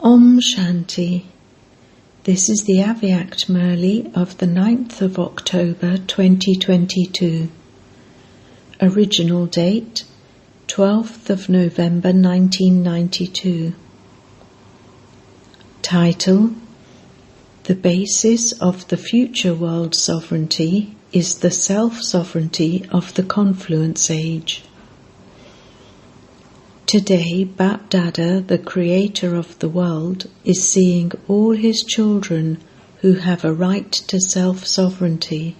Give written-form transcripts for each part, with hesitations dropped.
Om Shanti. This is the Avyact Murli of the 9th of October 2022. Original date 12th of November 1992. Title: The basis of the future world sovereignty is the self-sovereignty of the confluence age. Today, Bap Dada, the creator of the world, is seeing all his children who have a right to self-sovereignty.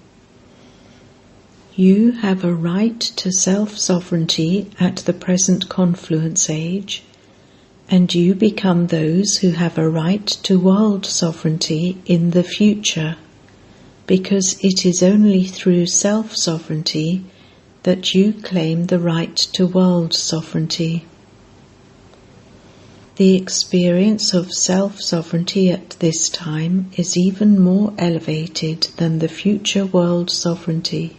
You have a right to self-sovereignty at the present confluence age, and you become those who have a right to world sovereignty in the future, because it is only through self-sovereignty that you claim the right to world sovereignty. The experience of self-sovereignty at this time is even more elevated than the future world sovereignty.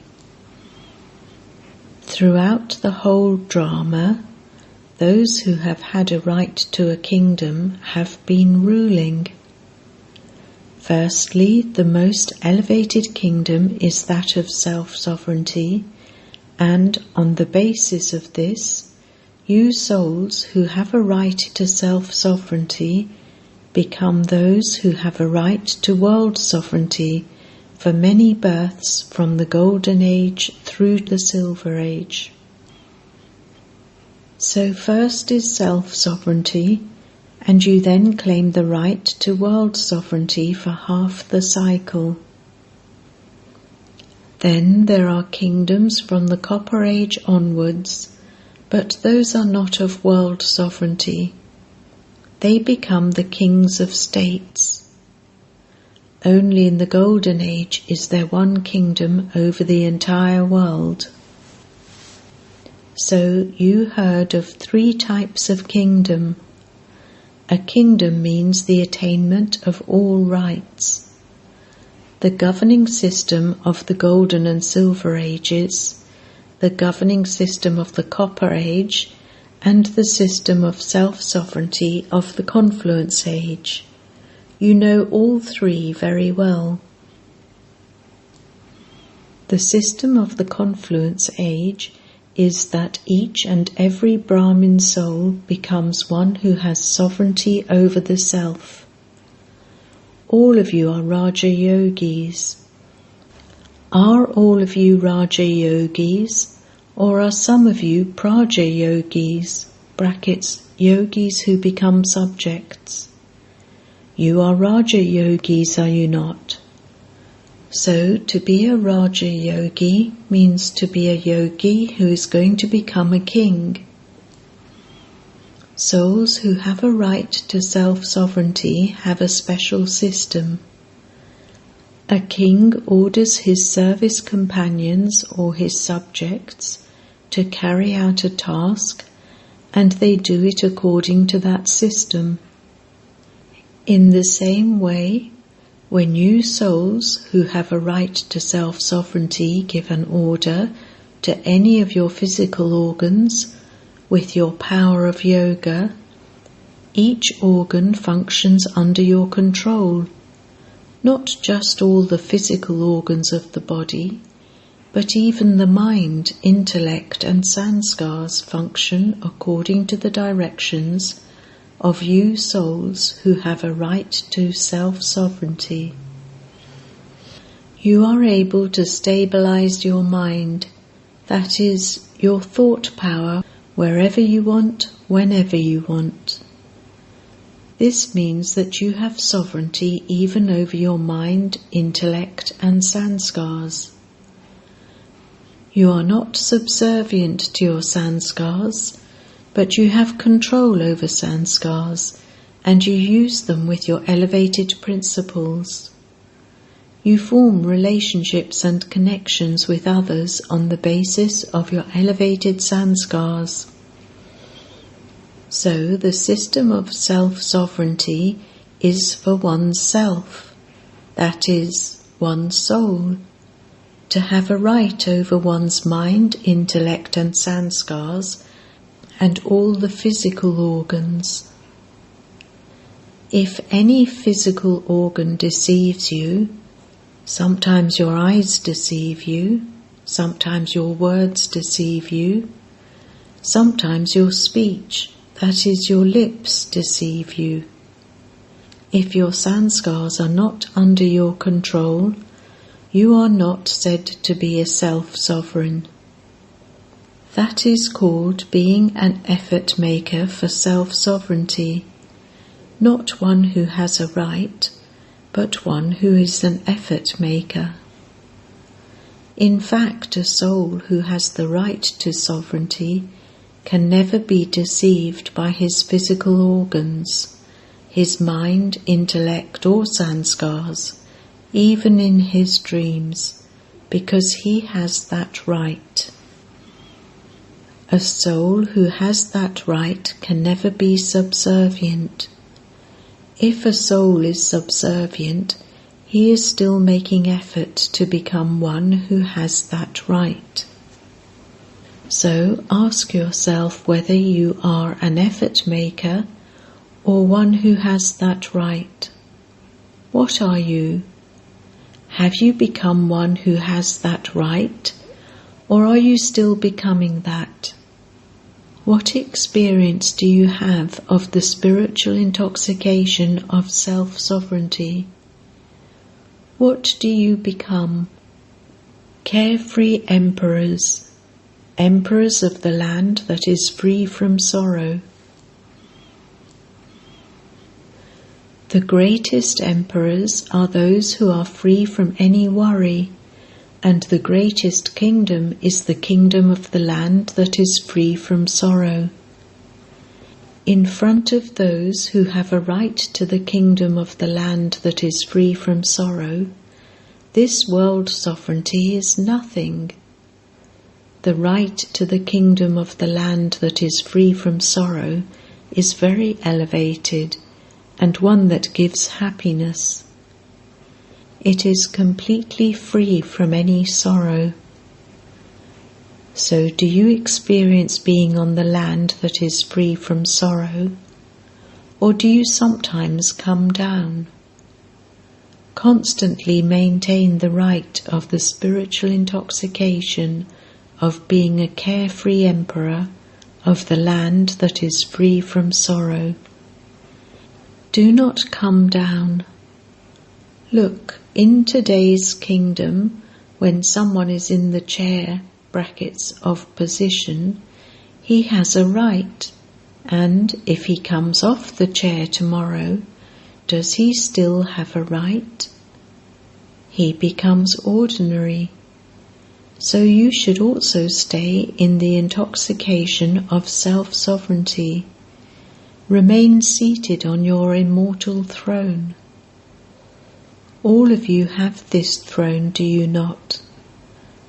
Throughout the whole drama, those who have had a right to a kingdom have been ruling. Firstly, the most elevated kingdom is that of self-sovereignty, and on the basis of this, you souls who have a right to self-sovereignty become those who have a right to world sovereignty for many births from the Golden Age through the Silver Age. So first is self-sovereignty, and you then claim the right to world sovereignty for half the cycle. Then there are kingdoms from the Copper Age onwards, but those are not of world sovereignty. They become the kings of states. Only in the Golden Age is there one kingdom over the entire world. So you heard of 3 types of kingdom. A kingdom means the attainment of all rights. The governing system of the Golden and Silver Ages, the governing system of the Copper Age, and the system of self-sovereignty of the Confluence Age. You know all 3 very well. The system of the Confluence Age is that each and every Brahmin soul becomes one who has sovereignty over the self. All of you are Raja Yogis. Are all of you Raja Yogis, or are some of you Praja Yogis, brackets, yogis who become subjects? You are Raja Yogis, are you not? So to be a Raja Yogi means to be a yogi who is going to become a king. Souls who have a right to self-sovereignty have a special system. A king orders his service companions or his subjects to carry out a task, and they do it according to that system. In the same way, when you souls who have a right to self-sovereignty give an order to any of your physical organs with your power of yoga, each organ functions under your control. Not just all the physical organs of the body, but even the mind, intellect and sanskars function according to the directions of you souls who have a right to self-sovereignty. You are able to stabilize your mind, that is, your thought power, wherever you want, whenever you want. This means that you have sovereignty even over your mind, intellect and sanskars. You are not subservient to your sanskars, but you have control over sanskars, and you use them with your elevated principles. You form relationships and connections with others on the basis of your elevated sanskars. So the system of self-sovereignty is for oneself, that is, one's soul, to have a right over one's mind, intellect and sanskars, and all the physical organs. If any physical organ deceives you, sometimes your eyes deceive you, sometimes your words deceive you, sometimes your speech, that is your lips, deceive you. If your sanskars are not under your control, you are not said to be a self-sovereign. That is called being an effort maker for self-sovereignty, not one who has a right, but one who is an effort maker. In fact, a soul who has the right to sovereignty can never be deceived by his physical organs, his mind, intellect, or sanskars, even in his dreams, because he has that right. A soul who has that right can never be subservient. If a soul is subservient, he is still making effort to become one who has that right. So ask yourself whether you are an effort maker or one who has that right. What are you? Have you become one who has that right, or are you still becoming that? What experience do you have of the spiritual intoxication of self-sovereignty? What do you become? Carefree emperors, emperors of the land that is free from sorrow. The greatest emperors are those who are free from any worry, and the greatest kingdom is the kingdom of the land that is free from sorrow. In front of those who have a right to the kingdom of the land that is free from sorrow, this world sovereignty is nothing. The right to the kingdom of the land that is free from sorrow is very elevated, and one that gives happiness. It is completely free from any sorrow. So do you experience being on the land that is free from sorrow, or do you sometimes come down? Constantly maintain the right of the spiritual intoxication of being a carefree emperor of the land that is free from sorrow. Do not come down. Look, in today's kingdom, when someone is in the chair, brackets, of position, he has a right, and if he comes off the chair tomorrow, does he still have a right? He becomes ordinary. So you should also stay in the intoxication of self-sovereignty. Remain seated on your immortal throne. All of you have this throne, do you not?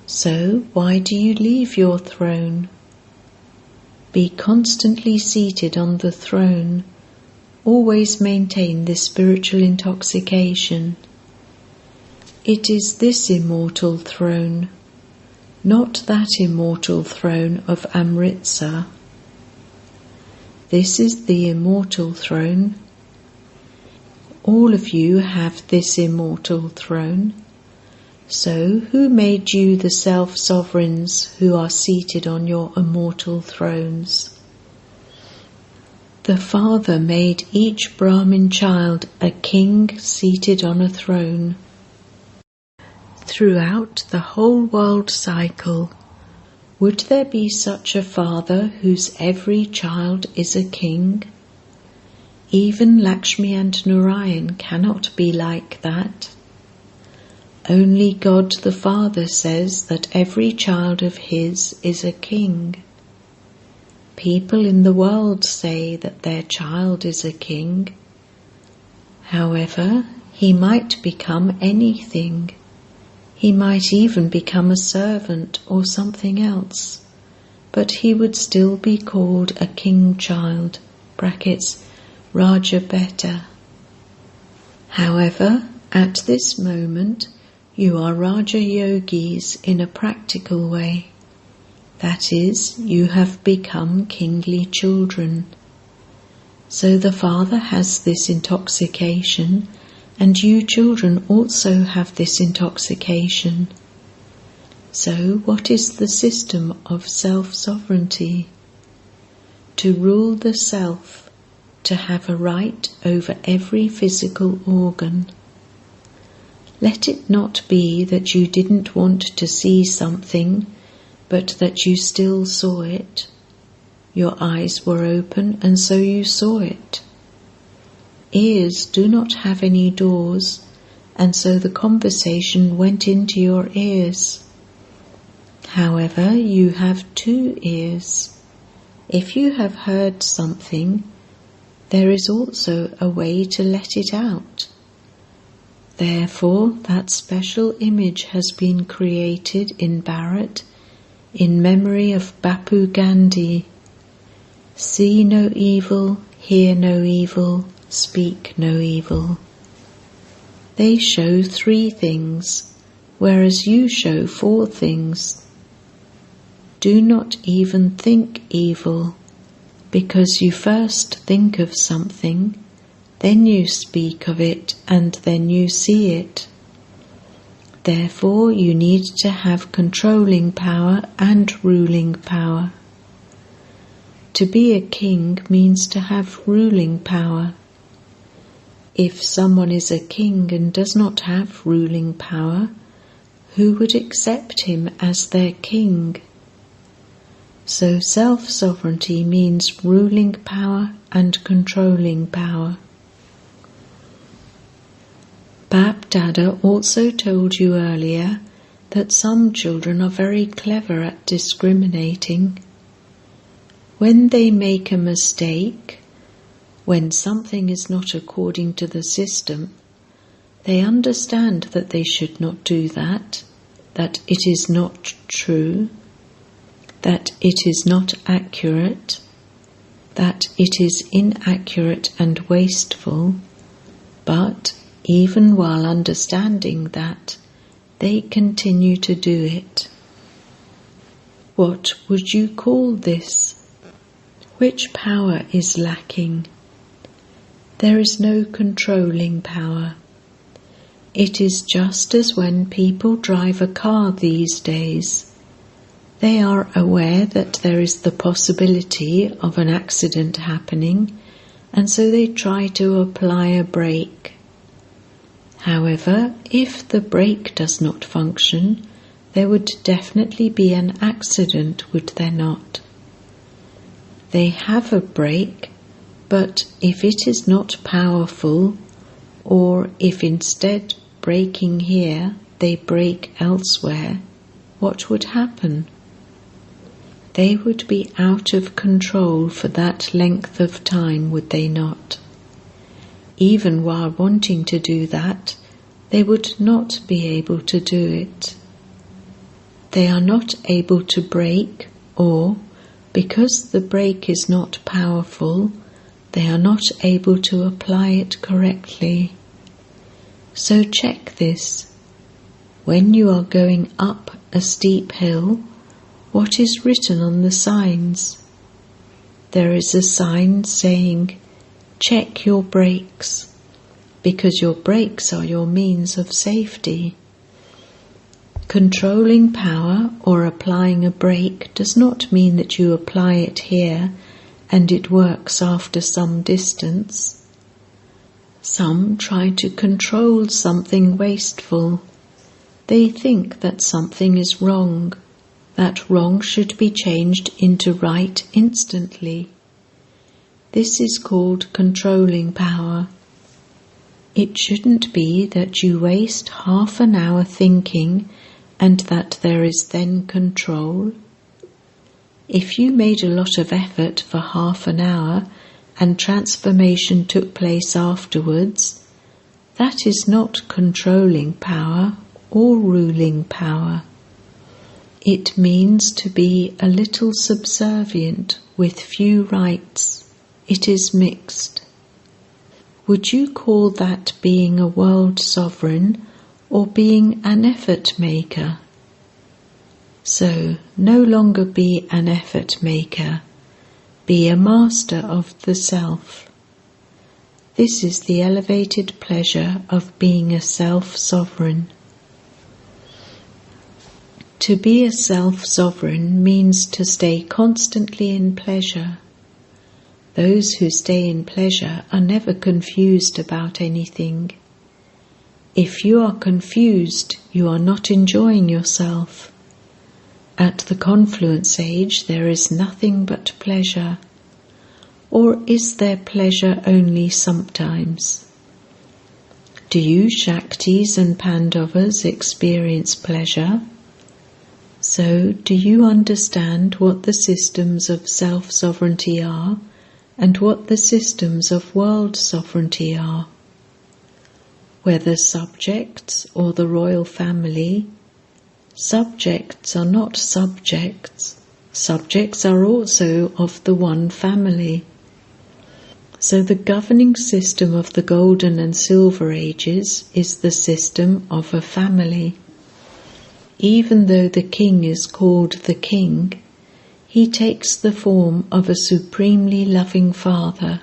So why do you leave your throne? Be constantly seated on the throne. Always maintain this spiritual intoxication. It is this immortal throne, not that immortal throne of Amritsar. This is the immortal throne. All of you have this immortal throne. So who made you the self-sovereigns who are seated on your immortal thrones? The Father made each Brahmin child a king seated on a throne. Throughout the whole world cycle, would there be such a Father whose every child is a king? Even Lakshmi and Narayan cannot be like that. Only God the Father says that every child of his is a king. People in the world say that their child is a king. However, he might become anything. He might even become a servant or something else, but he would still be called a king child, brackets, Raja Beta. However, at this moment, you are Raja Yogis in a practical way. That is, you have become kingly children. So the father has this intoxication, and you children also have this intoxication. So what is the system of self-sovereignty? To rule the self, to have a right over every physical organ. Let it not be that you didn't want to see something, but that you still saw it. Your eyes were open, and so you saw it. Ears do not have any doors, and so the conversation went into your ears. However, you have 2 ears. If you have heard something, there is also a way to let it out. Therefore, that special image has been created in Bharat in memory of Bapu Gandhi. See no evil, hear no evil, speak no evil. They show 3 things, whereas you show 4 things. Do not even think evil, because you first think of something, then you speak of it, and then you see it. Therefore, you need to have controlling power and ruling power. To be a king means to have ruling power. If someone is a king and does not have ruling power, who would accept him as their king? So self-sovereignty means ruling power and controlling power. Bap Dada also told you earlier that some children are very clever at discriminating. When they make a mistake, when something is not according to the system, they understand that they should not do that it is not true, that it is not accurate, that it is inaccurate and wasteful, but even while understanding that, they continue to do it. What would you call this? Which power is lacking? There is no controlling power. It is just as when people drive a car these days. They are aware that there is the possibility of an accident happening, and so they try to apply a brake. However, if the brake does not function, there would definitely be an accident, would there not? They have a brake, but if it is not powerful, or if instead braking here they brake elsewhere, what would happen? They would be out of control for that length of time, would they not? Even while wanting to do that, they would not be able to do it. They are not able to brake, or, because the brake is not powerful, they are not able to apply it correctly. So check this. When you are going up a steep hill, what is written on the signs? There is a sign saying, check your brakes, because your brakes are your means of safety. Controlling power or applying a brake does not mean that you apply it here and it works after some distance. Some try to control something wasteful. They think that something is wrong, that wrong should be changed into right instantly. This is called controlling power. It shouldn't be that you waste half an hour thinking and that there is then control. If you made a lot of effort for half an hour and transformation took place afterwards, that is not controlling power or ruling power. It means to be a little subservient with few rights. It is mixed. Would you call that being a world sovereign or being an effort maker? So, no longer be an effort maker. Be a master of the self. This is the elevated pleasure of being a self-sovereign. To be a self-sovereign means to stay constantly in pleasure. Those who stay in pleasure are never confused about anything. If you are confused, you are not enjoying yourself. At the confluence age, there is nothing but pleasure. Or is there pleasure only sometimes? Do you Shaktis and Pandavas experience pleasure? So, do you understand what the systems of self-sovereignty are and what the systems of world sovereignty are? Whether subjects or the royal family, subjects are not subjects. Subjects are also of the one family. So the governing system of the Golden and Silver Ages is the system of a family. Even though the king is called the king, he takes the form of a supremely loving father.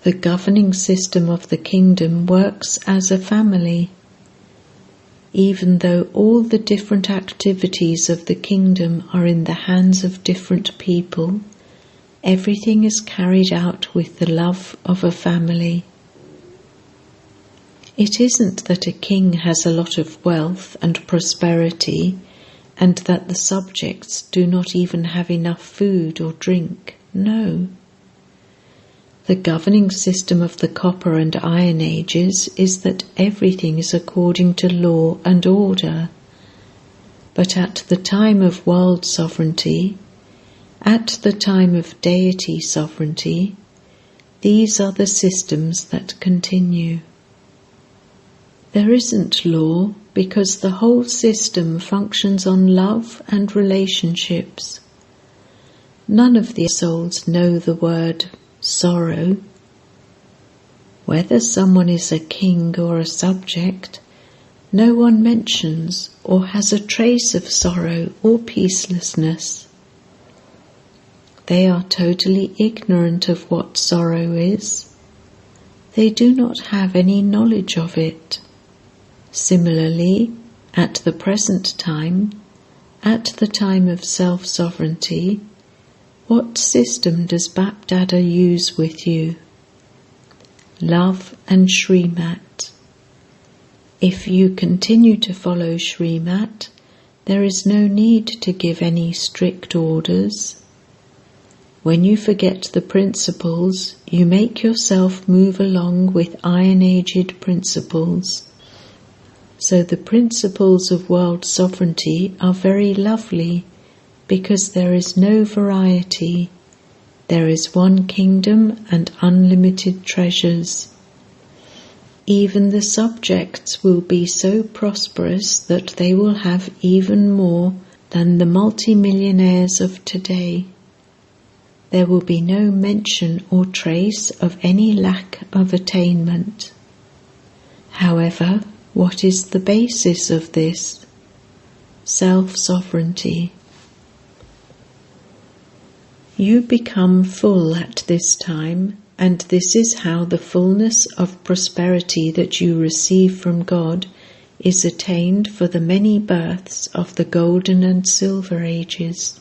The governing system of the kingdom works as a family. Even though all the different activities of the kingdom are in the hands of different people, everything is carried out with the love of a family. It isn't that a king has a lot of wealth and prosperity and that the subjects do not even have enough food or drink. No. The governing system of the Copper and Iron Ages is that everything is according to law and order. But at the time of world sovereignty, at the time of deity sovereignty, these are the systems that continue. There isn't law because the whole system functions on love and relationships. None of the souls know the word sorrow. Whether someone is a king or a subject, no one mentions or has a trace of sorrow or peacelessness. They are totally ignorant of what sorrow is. They do not have any knowledge of it. Similarly, at the present time, at the time of self-sovereignty, what system does Bapdada use with you? Love and Shrimat. If you continue to follow Shrimat, there is no need to give any strict orders. When you forget the principles, you make yourself move along with iron-aged principles. So the principles of world sovereignty are very lovely because there is no variety. There is one kingdom and unlimited treasures. Even the subjects will be so prosperous that they will have even more than the multimillionaires of today. There will be no mention or trace of any lack of attainment. However, what is the basis of this? Self-sovereignty. You become full at this time, and this is how the fullness of prosperity that you receive from God is attained for the many births of the Golden and Silver Ages.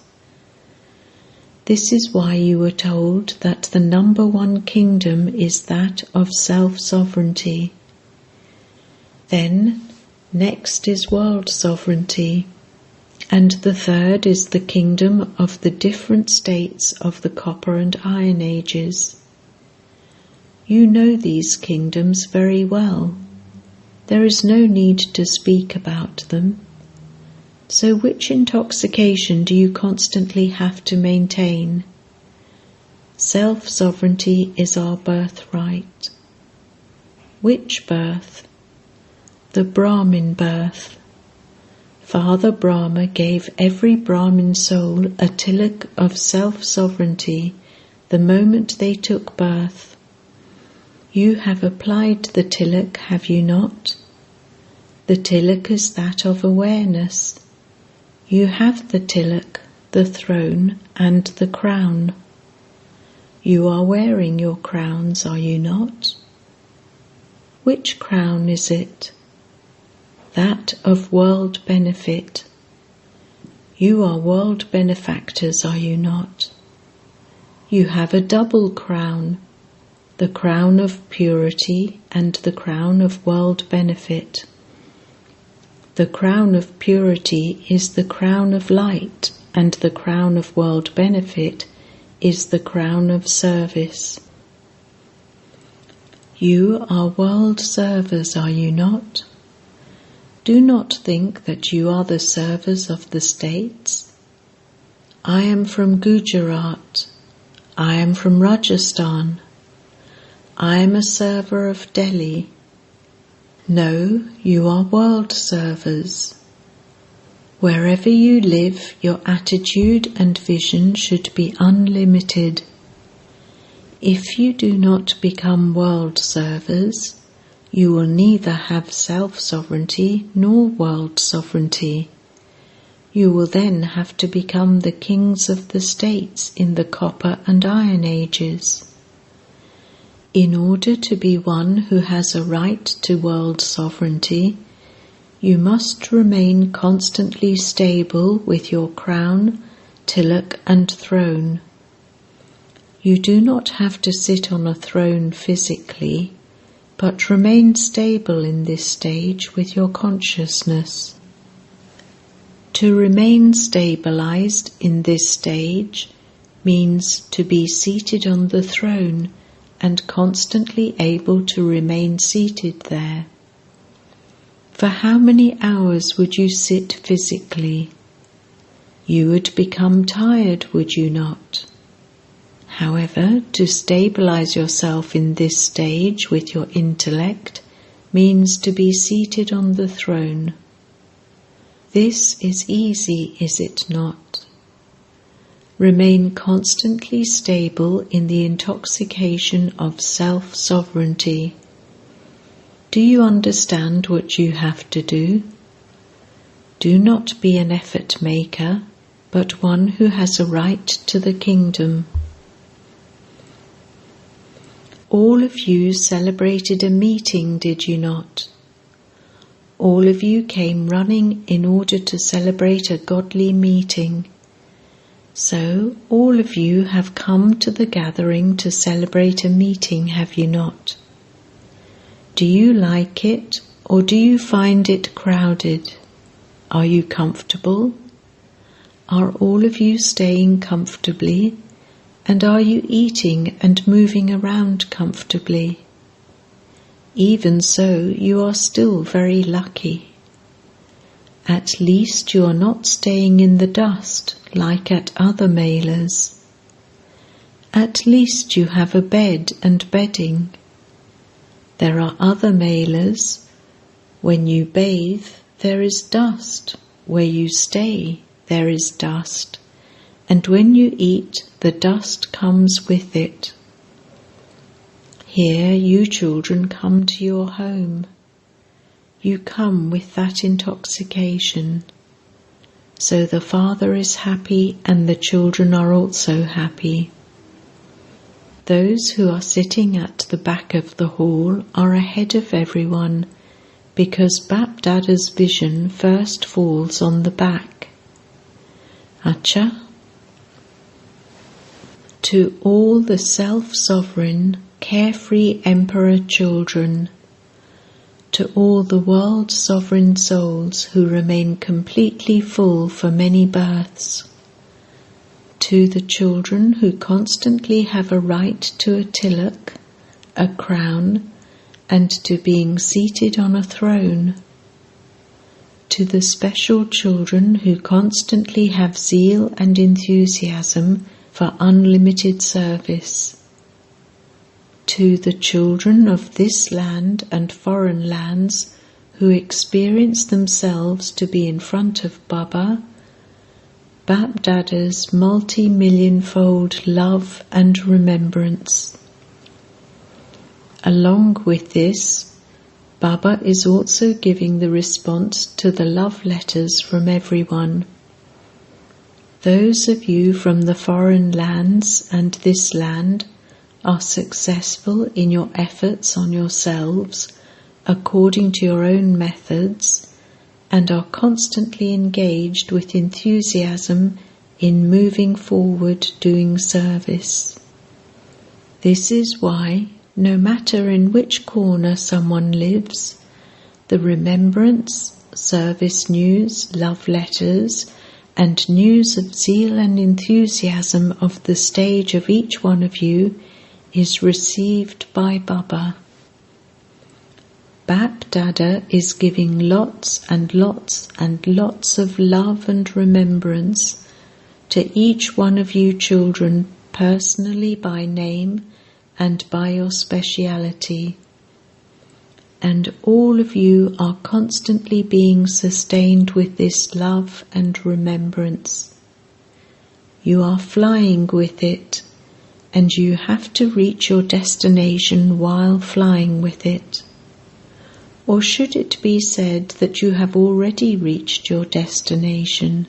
This is why you were told that the number one kingdom is that of self-sovereignty. Then, next is world sovereignty, and the third is the kingdom of the different states of the Copper and Iron Ages. You know these kingdoms very well. There is no need to speak about them. So which intoxication do you constantly have to maintain? Self-sovereignty is our birthright. Which birth? The Brahmin birth. Father Brahma gave every Brahmin soul a tilak of self-sovereignty the moment they took birth. You have applied the tilak, have you not? The tilak is that of awareness. You have the tilak, the throne, and the crown. You are wearing your crowns, are you not? Which crown is it? That of world benefit. You are world benefactors, are you not? You have a double crown, the crown of purity and the crown of world benefit. The crown of purity is the crown of light, and the crown of world benefit is the crown of service. You are world servers, are you not? Do not think that you are the servers of the states. I am from Gujarat. I am from Rajasthan. I am a server of Delhi. No, you are world servers. Wherever you live, your attitude and vision should be unlimited. If you do not become world servers, you will neither have self-sovereignty nor world sovereignty. You will then have to become the kings of the states in the copper and iron ages. In order to be one who has a right to world sovereignty, you must remain constantly stable with your crown, tilak and throne. You do not have to sit on a throne physically, but remain stable in this stage with your consciousness. To remain stabilized in this stage means to be seated on the throne and constantly able to remain seated there. For how many hours would you sit physically? You would become tired, would you not? However, to stabilize yourself in this stage with your intellect means to be seated on the throne. This is easy, is it not? Remain constantly stable in the intoxication of self-sovereignty. Do you understand what you have to do? Do not be an effort maker, but one who has a right to the kingdom. All of you celebrated a meeting, did you not? All of you came running in order to celebrate a godly meeting. So all of you have come to the gathering to celebrate a meeting, have you not? Do you like it, or do you find it crowded? Are you comfortable? Are all of you staying comfortably? And are you eating and moving around comfortably? Even so, you are still very lucky. At least you are not staying in the dust like at other melas. At least you have a bed and bedding. There are other melas. When you bathe, there is dust. Where you stay, there is dust. And when you eat, the dust comes with it. Here you children come to your home. You come with that intoxication. So the father is happy and the children are also happy. Those who are sitting at the back of the hall are ahead of everyone because Bap Dada's vision first falls on the back. Acha? To all the self-sovereign, carefree emperor children, to all the world sovereign souls who remain completely full for many births, to the children who constantly have a right to a tilak, a crown, and to being seated on a throne, to the special children who constantly have zeal and enthusiasm for unlimited service, to the children of this land and foreign lands who experience themselves to be in front of Baba, Bap Dada's multi-million-fold love and remembrance. Along with this, Baba is also giving the response to the love letters from everyone. Those of you from the foreign lands and this land are successful in your efforts on yourselves according to your own methods, and are constantly engaged with enthusiasm in moving forward doing service. This is why, no matter in which corner someone lives, the remembrance, service news, love letters, and news of zeal and enthusiasm of the stage of each one of you is received by Baba. Bap Dada is giving lots and lots and lots of love and remembrance to each one of you children personally by name and by your speciality. And all of you are constantly being sustained with this love and remembrance. You are flying with it, and you have to reach your destination while flying with it. Or should it be said that you have already reached your destination?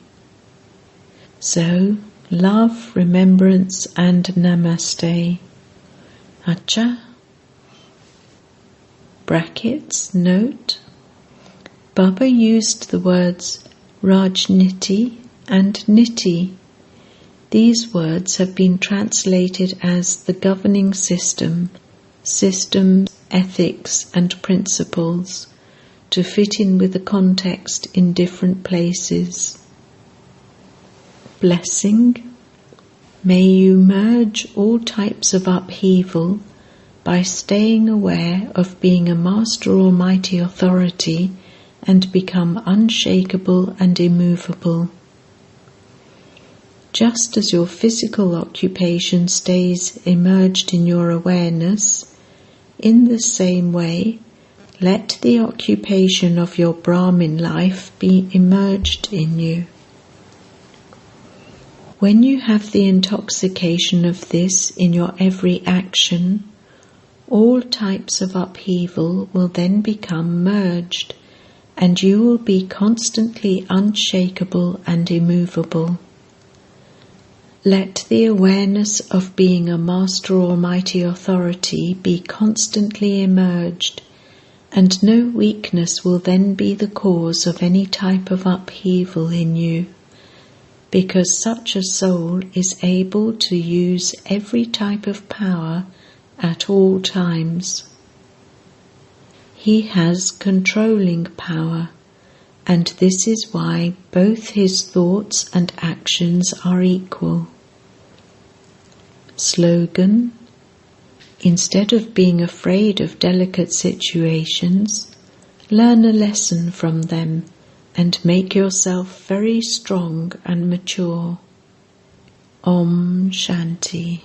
So, love, remembrance and namaste. Acha. Brackets, note. Baba used the words Rajniti and Niti. These words have been translated as the governing system, systems, ethics and principles, to fit in with the context in different places. Blessing. May you merge all types of upheaval by staying aware of being a Master Almighty Authority and become unshakable and immovable. Just as your physical occupation stays immersed in your awareness, in the same way, let the occupation of your Brahmin life be immersed in you. When you have the intoxication of this in your every action, all types of upheaval will then become merged, and you will be constantly unshakable and immovable. Let the awareness of being a Master Almighty Authority be constantly emerged, and no weakness will then be the cause of any type of upheaval in you, because such a soul is able to use every type of power at all times. He has controlling power, and this is why both his thoughts and actions are equal. Slogan: instead of being afraid of delicate situations, learn a lesson from them and make yourself very strong and mature. Om Shanti.